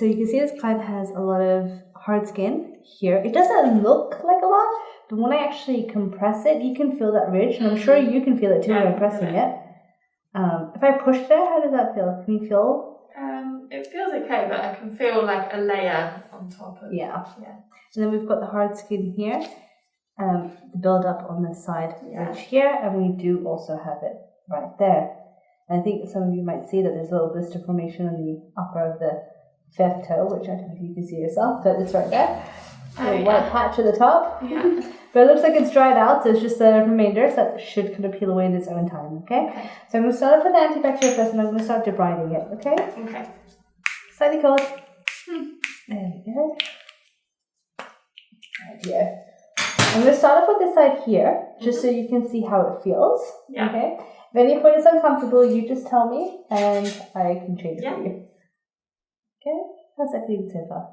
So you can see this client has a lot of hard skin here. It doesn't look like a lot, but when I actually compress it, you can feel that ridge, and I'm sure you can feel it too when I'm pressing it. If I push there, how does that feel? Can you feel? It feels okay, but I can feel like a layer on top of. Yeah. And then we've got the hard skin here, the build up on this side ridge here, and we do also have it right there. And I think some of you might see that there's a little blister formation on the upper of the fifth toe, which I don't know if you can see yourself, but it's right there. A white patch at the top. Yeah. But it looks like it's dried out, so it's just the remainder, so that should kind of peel away in its own time, okay? So I'm going to start off with the antibacterial first, and I'm going to start debriding it, okay? Okay. Slightly cold. There we go. Right here. I'm going to start off with this side here, just so you can see how it feels, okay? If any point is uncomfortable, you just tell me, and I can change it for you. Okay? How's that feeling so far?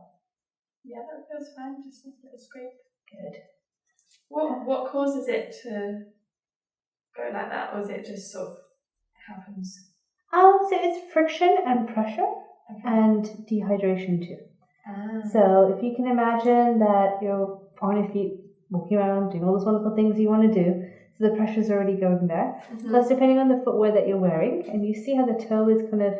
Yeah, that feels fine. Just a little scrape. Good. What causes it to go like that, or is it just sort of happens? So it's friction and pressure and dehydration too. So if you can imagine that you're on your feet, walking around, doing all those wonderful things you want to do, so the pressure's already going there. Plus, depending on the footwear that you're wearing, and you see how the toe is kind of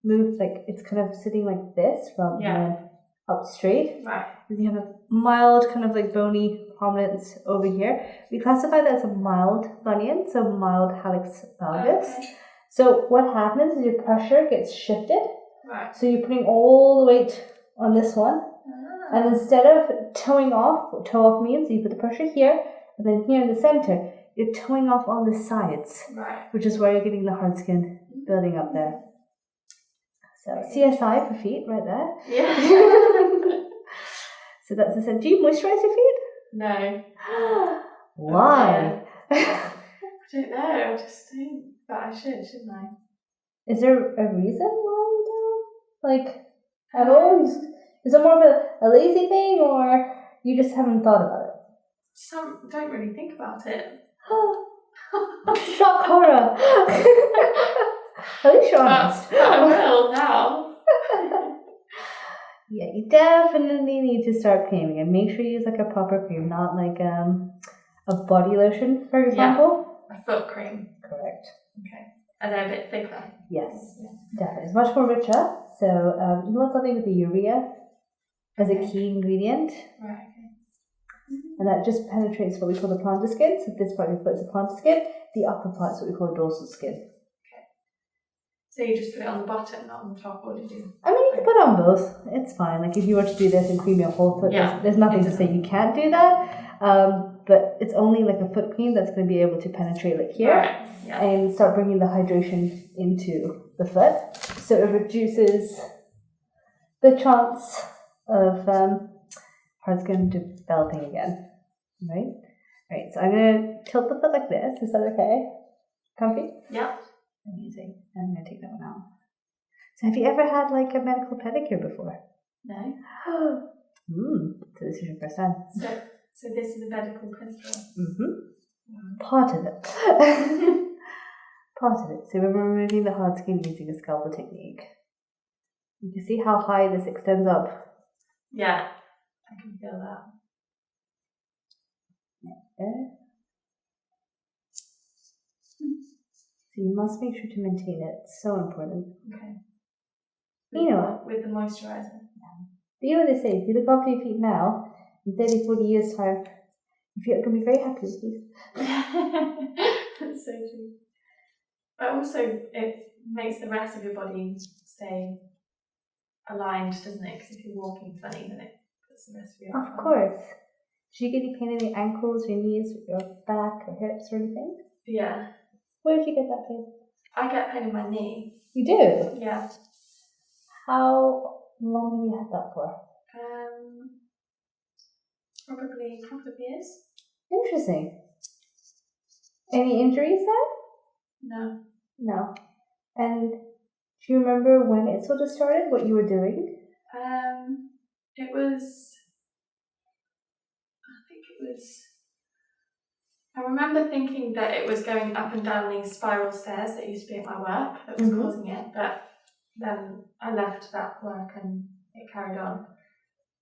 moved, like it's kind of sitting like this rather than up straight. Right. And you have a mild kind of like bony prominence over here. We classify that as a mild bunion, so mild hallux valgus. So what happens is your pressure gets shifted. Right. So you're putting all the weight on this one. And instead of toeing off, what toe off means you put the pressure here, and then here in the center, you're toeing off on the sides. Right. Which is where you're getting the hard skin building up there. So CSI for feet right there. Yeah. So that's the center. Do you moisturize your feet? No. Why? I don't know. I just don't. But I should, shouldn't I? Is there a reason why you don't? Like, at all? Is it more of a lazy thing, or you just haven't thought about it? Don't really think about it. Shock horror. At least you're honest. I will now. Yeah, you definitely need to start creaming, and make sure you use like a proper cream, not like a body lotion, for example. Yeah, a foot cream. Correct. Okay. Are they a bit thicker? Yes, definitely. It's much more richer. So you want something with the urea as a key ingredient. Right. And that just penetrates what we call the plantar skin. So this part of the foot is the plantar skin. The upper part is what we call dorsal skin. Okay. So you just put it on the bottom, not on the top, or did you? I mean, you can put it on both. It's fine. Like if you were to do this and cream your whole foot, there's nothing to say you can't do that. But it's only like a foot cream that's going to be able to penetrate like here and start bringing the hydration into the foot. So it reduces the chance of hard skin developing again. Right? Right, so I'm going to tilt the foot like this. Is that okay? Comfy? Yeah. Amazing. I'm going to take that one out. So have you ever had like a medical pedicure before? No. So this is your first time. So this is a medical pedicure? Part of it. Part of it. So we're removing the hard skin using a scalpel technique. You can see how high this extends up. Yeah, I can feel that. Okay. So you must make sure to maintain it. It's so important. Okay. You know with the moisturizer. Yeah. But you know what they say, if you look after your feet now, in 30, 40 years' time, your feet are going to be very happy with you. That's so true. But also, it makes the rest of your body stay aligned, doesn't it? Because if you're walking funny, then it puts the rest of your body. Of course. Do you get any pain in your ankles, your knees, your back, or hips, or anything? Yeah. Where did you get that pain? I get pain in my knee. You do? Yeah. How long have you had that for? Probably a couple of years. Interesting. Any injuries there? No. No. And do you remember when it sort of started, what you were doing? It was, I remember thinking that it was going up and down these spiral stairs that used to be at my work that was causing it, but then I left that work and it carried on.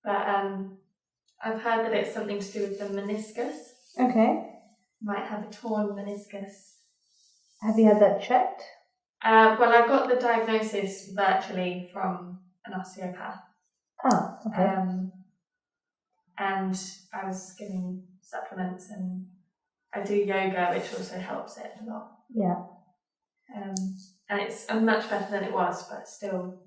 But I've heard that it's something to do with the meniscus. Okay. Might have a torn meniscus. Have you had that checked? Well, I got the diagnosis virtually from an osteopath. Oh, okay. And I was given supplements, and I do yoga, which also helps it a lot. Yeah. And it's much better than it was, but still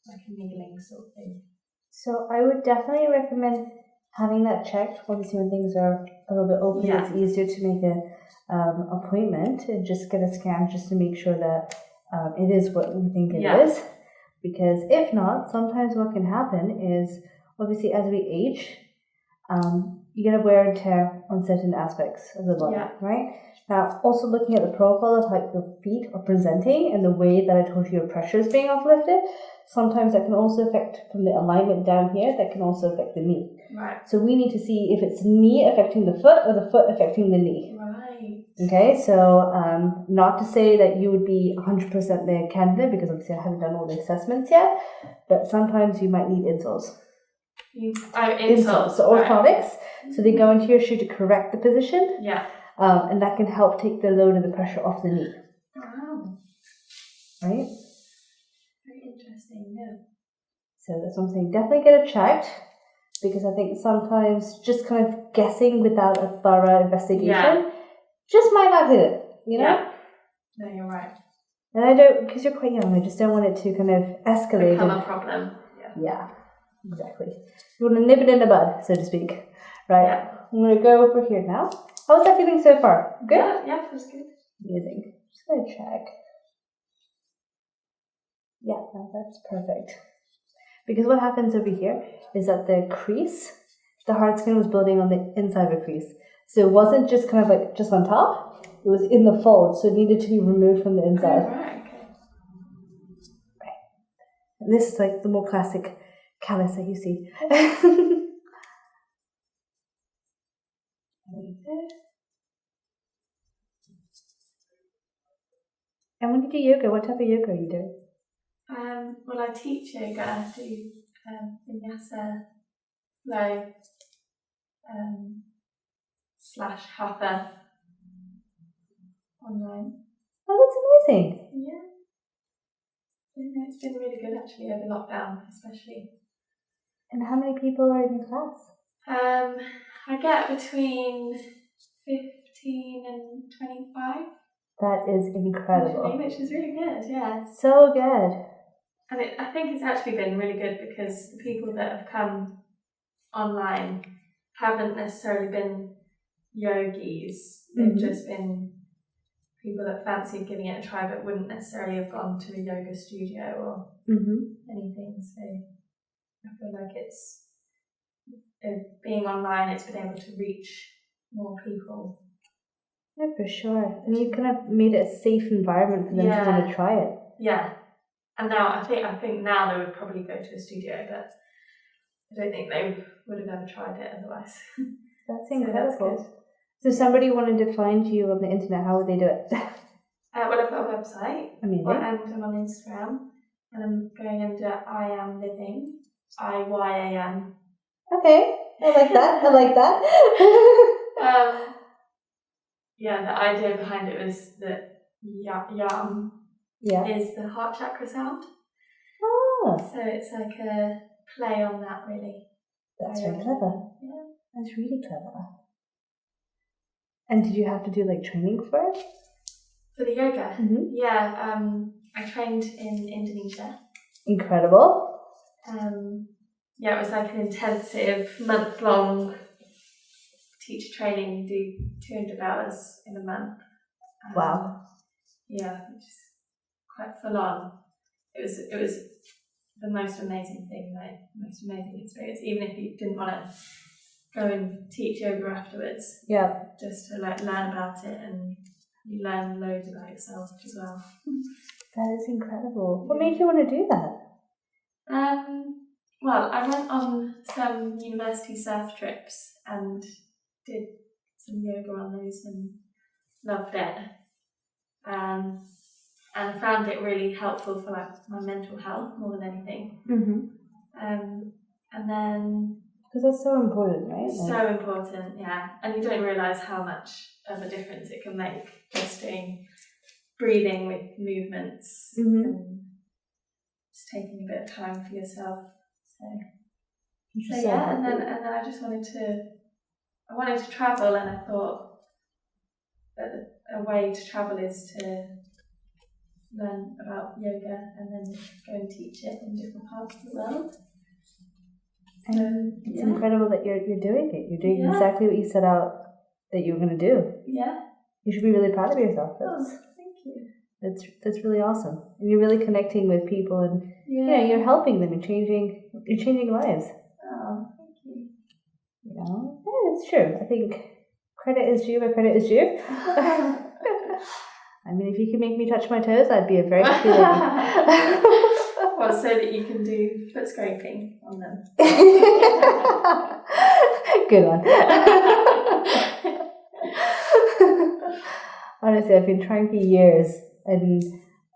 like a niggling sort of thing. So I would definitely recommend having that checked. Obviously, when things are a little bit open, it's easier to make an appointment and just get a scan just to make sure that it is what we think it is. Because if not, sometimes what can happen is, obviously, as we age, you get a wear and tear on certain aspects of the body, right? Now, also looking at the profile of how your feet are presenting and the way that I told you your pressure is being uplifted, sometimes that can also affect from the alignment down here, that can also affect the knee. Right. So we need to see if it's knee affecting the foot or the foot affecting the knee. Right. Okay, so not to say that you would be 100% the candidate, because obviously I haven't done all the assessments yet, but sometimes you might need insoles. Insoles. So orthotics. So they go into your shoe to correct the position. Yeah. And that can help take the load and the pressure off the knee. Wow. Right? Very interesting, yeah. So that's what I'm saying. Definitely get it checked, because I think sometimes just kind of guessing without a thorough investigation just might not hit it, you know? Yeah. No, you're right. And I don't, because you're quite young, I just don't want it to kind of escalate. Become a problem. Yeah, exactly. You want to nip it in the bud, so to speak. Right? Yeah. I'm going to go over here now. How's that feeling so far? Good? Yeah, feels good. Amazing. Just going to check. Yeah, no, that's perfect. Because what happens over here is that the crease, the hard skin was building on the inside of the crease. So it wasn't just kind of like just on top, it was in the fold, so it needed to be removed from the inside. Oh, right, okay. Right. And this is like the more classic callus that you see. And when you do yoga, what type of yoga are you doing? Well, I teach yoga. I do vinyasa, flow, / hatha online. Oh, that's amazing. Yeah, it's been really good actually over lockdown, especially. And how many people are in your class? I get between 15 and 25. That is incredible. Usually, which is really good, yeah. So good. And I think it's actually been really good because the people that have come online haven't necessarily been yogis. They've just been people that fancied giving it a try but wouldn't necessarily have gone to a yoga studio or anything. So I feel like it's being online, it's been able to reach more people. Yeah, for sure. And you kind of made it a safe environment for them to want to try it. Yeah. And now I think now they would probably go to a studio, but I don't think they would have ever tried it otherwise. That's incredible. So somebody wanted to find you on the internet, how would they do it? Well, I've got a website. Amazing. And I'm on Instagram, and I'm going under I Am Living, IYAM. Okay, I like that. I like that. The idea behind it was that yam is the heart chakra sound. Oh. So it's like a play on that, really. That's very clever. Yeah. That's really clever. And did you have to do like training for it? For the yoga? Yeah, I trained in Indonesia. Incredible. It was like an intensive month-long teacher training. You do 200 hours in a month. Wow. Yeah, which is quite full on. It was the most amazing thing, most amazing experience. Even if you didn't want to go and teach yoga afterwards. Yeah. Just to learn about it, and you learn loads about yourself as well. That is incredible. What made you want to do that? Well, I went on some university surf trips and did some yoga on those and loved it. And and found it really helpful for like my mental health more than anything. And then because that's so important, right? So important, yeah. And you don't realise how much of a difference it can make just doing breathing with movements and just taking a bit of time for yourself. So yeah, and then I just wanted to travel, and I thought that a way to travel is to learn about yoga and then go and teach it in different parts of the world. And it's incredible that you're doing it. You're doing exactly what you set out that you were going to do. Yeah. You should be really proud of yourself. Thank you. That's really awesome. And you're really connecting with people, and you're helping them and changing lives. Oh, thank you. You know, yeah, it's true. I think credit is due where credit is due. I mean, if you can make me touch my toes, I'd be a very happy lady. Well, so that you can do foot scraping on them. Good one. Honestly, I've been trying for years, and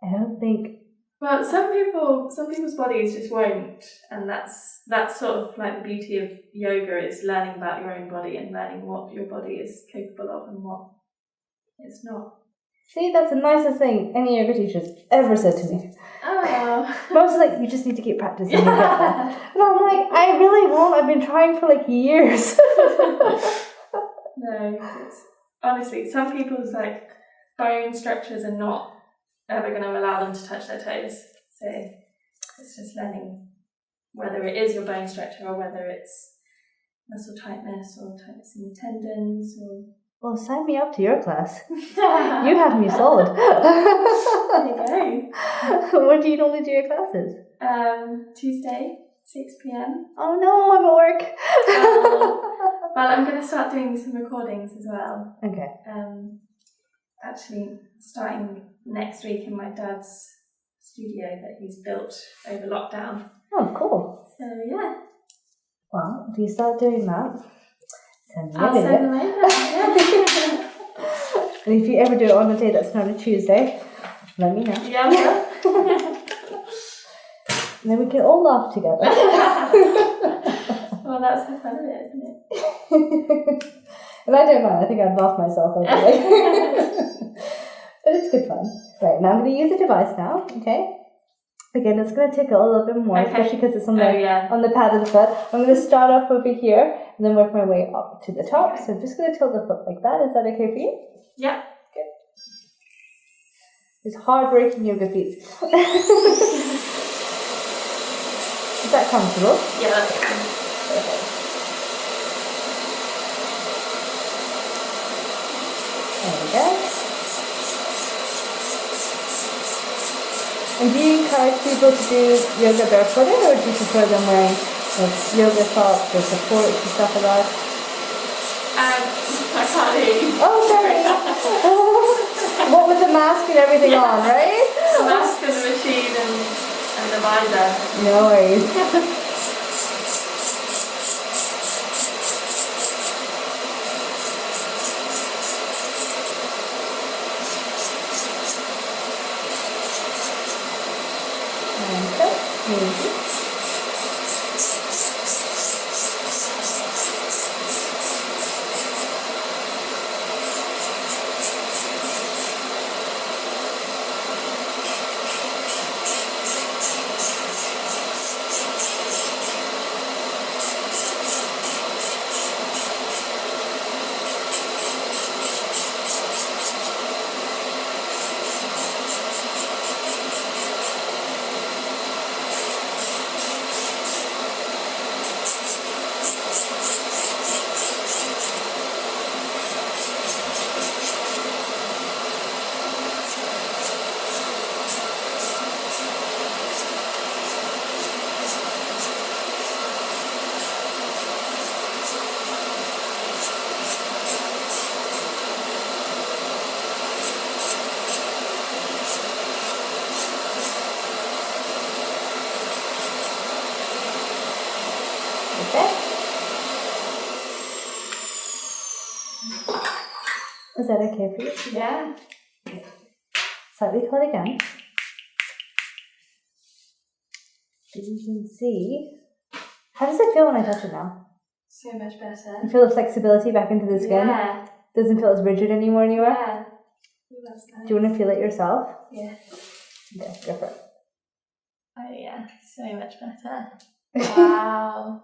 I don't think. Well, some people's bodies just won't, and that's sort of like the beauty of yoga, is learning about your own body and learning what your body is capable of and what it's not. See, that's the nicest thing any yoga teacher's ever said to me. Oh. Most like, you just need to keep practicing. And I'm like, I really won't. I've been trying for like years. No, it's, honestly, some people's like bone structures are not ever going to allow them to touch their toes. So it's just learning whether it is your bone structure or whether it's muscle tightness or tightness in the tendons or. Well, sign me up to your class. You have me sold. There you go. When do you normally do your classes? Tuesday, 6 p.m. Oh no, I'm at work. Well, I'm going to start doing some recordings as well. Okay. Actually, starting next week in my dad's studio that he's built over lockdown. Oh, cool. So yeah. Well, if you start doing that, I'll send them over. And if you ever do it on a day that's not a Tuesday, let me know. Yeah. And then we can all laugh together. Well, that's the fun of it, isn't it? And I don't mind. I think I'd laugh myself over it. But it's good fun. Right, now I'm going to use the device now, okay? Again, it's going to take a little bit more, especially because it's on the pad of the foot. I'm going to start off over here and then work my way up to the top. Okay. So I'm just going to tilt the foot like that. Is that okay for you? Yeah. Good. It's hard-working yoga feet. Is that comfortable? Yeah, that's fine. Okay. There we go. And do you encourage people to do yoga barefooted, or do you prefer them wearing like yoga socks or supports and stuff like that? I can't hear you. Oh, sorry. What with the mask and everything on, right? The mask and the machine and the visor. No worries. Is that okay for you? Yeah. Slightly curl again. So you can see. How does it feel when I touch it now? So much better. You feel the flexibility back into the skin? Yeah. Doesn't feel as rigid anymore anywhere? Yeah. Ooh, that's nice. Do you want to feel it yourself? Yeah. Okay, go for it. Oh yeah, so much better. Wow.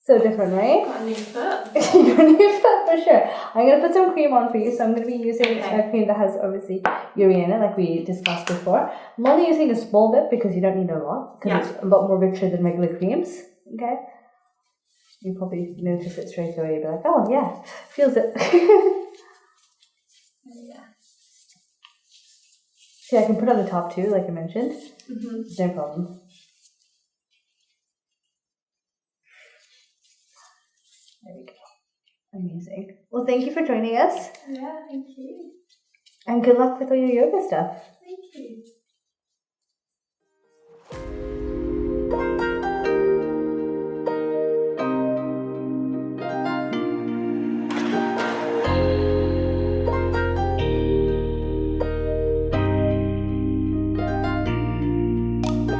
So different, right? Got a new foot. You got a new foot for sure. I'm going to put some cream on for you. So I'm going to be using a cream that has obviously urea in it, like we discussed before. I'm only using a small bit because you don't need a lot, because it's a lot more richer than regular creams. Okay? You probably notice it straight away. You'll be like, oh yeah, feels it. Yeah. See, I can put it on the top too, like I mentioned. Mm-hmm. No problem. There we go. Amazing. Well, thank you for joining us. Yeah, thank you. And good luck with all your yoga stuff. Thank you.